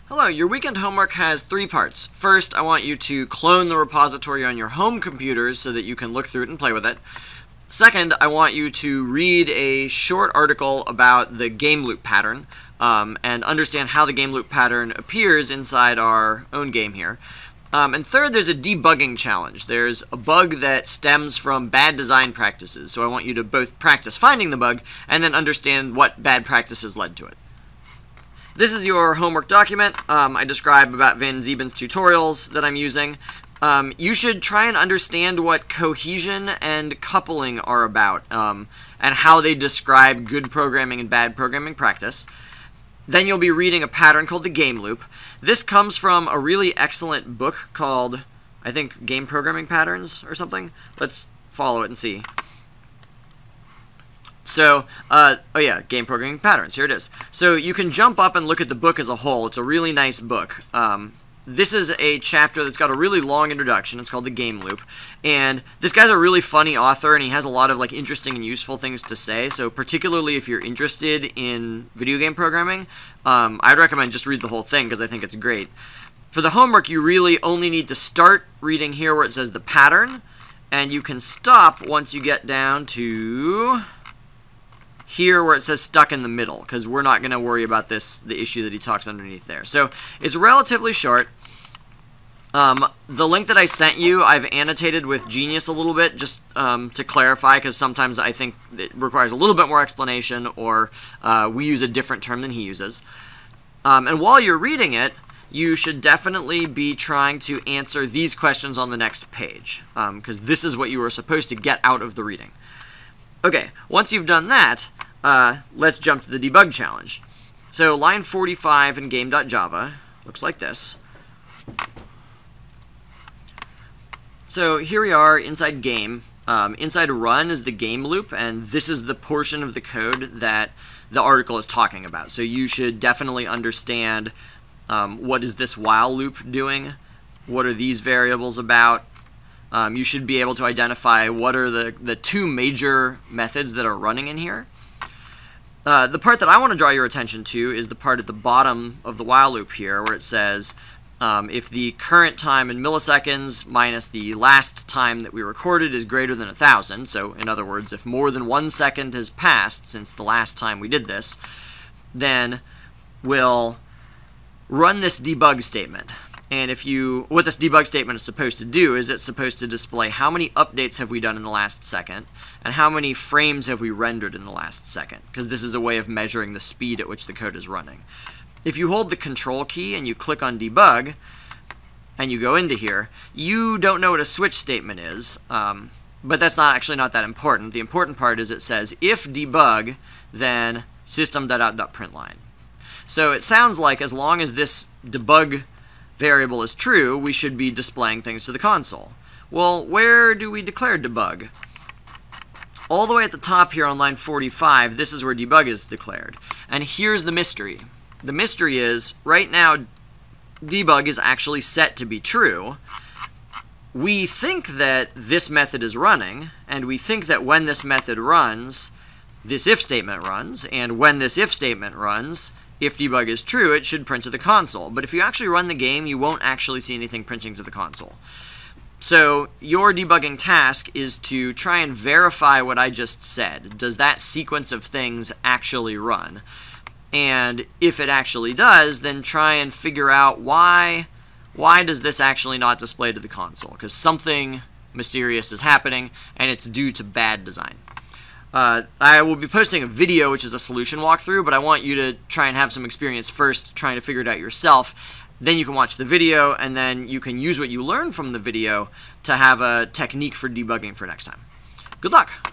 Hello, your weekend homework has 3 parts. First, I want you to clone the repository on your home computers so that you can look through it and play with it. Second, I want you to read a short article about the game loop pattern and understand how the game loop pattern appears inside our own game here. And third, there's a debugging challenge. There's a bug that stems from bad design practices, so I want you to both practice finding the bug and then understand what bad practices led to it. This is your homework document. I describe about Van Zieben's tutorials that I'm using. You should try and understand what cohesion and coupling are about, and how they describe good programming and bad programming practice. Then you'll be reading a pattern called the game loop. This comes from a really excellent book called, I think, Game Programming Patterns or something. Let's follow it and see. So, oh yeah, Game Programming Patterns, here it is. So you can jump up and look at the book as a whole. It's a really nice book. This is a chapter that's got a really long introduction. It's called the Game Loop. And this guy's a really funny author, and he has a lot of interesting and useful things to say. So particularly if you're interested in video game programming, I'd recommend just read the whole thing because I think it's great. For the homework, you really only need to start reading here where it says the pattern, and you can stop once you get down to here where it says stuck in the middle, because we're not going to worry about the issue that he talks underneath there. So it's relatively short. The link that I sent you, I've annotated with Genius a little bit, just to clarify, because sometimes I think it requires a little bit more explanation, or we use a different term than he uses. And while you're reading it, you should definitely be trying to answer these questions on the next page, because this is what you were supposed to get out of the reading. Okay, once you've done that, let's jump to the debug challenge. So line 45 in game.java looks like this. So here we are inside game. Inside run is the game loop, and this is the portion of the code that the article is talking about. So you should definitely understand what is this while loop doing, what are these variables about. You should be able to identify what are the 2 major methods that are running in here. The part that I want to draw your attention to is the part at the bottom of the while loop here where it says if the current time in milliseconds minus the last time that we recorded is greater than 1,000, so in other words, if more than 1 second has passed since the last time we did this, then we'll run this debug statement. And what this debug statement is supposed to do is it's supposed to display how many updates have we done in the last second and how many frames have we rendered in the last second, because this is a way of measuring the speed at which the code is running. If you hold the control key and you click on debug and you go into here, you don't know what a switch statement is, but that's actually not that important. The important part is it says if debug, then system.out.println. So it sounds like as long as this debug variable is true, we should be displaying things to the console. Well, where do we declare debug? All the way at the top here on line 45, this is where debug is declared. And here's the mystery. The mystery is, right now, debug is actually set to be true. We think that this method is running, and we think that when this method runs, this if statement runs, and when this if statement runs, if debug is true, it should print to the console. But if you actually run the game, you won't actually see anything printing to the console. So your debugging task is to try and verify what I just said. Does that sequence of things actually run? And if it actually does, then try and figure out why does this actually not display to the console? Because something mysterious is happening, and it's due to bad design. I will be posting a video, which is a solution walkthrough, but I want you to try and have some experience first trying to figure it out yourself. Then you can watch the video, and then you can use what you learn from the video to have a technique for debugging for next time. Good luck!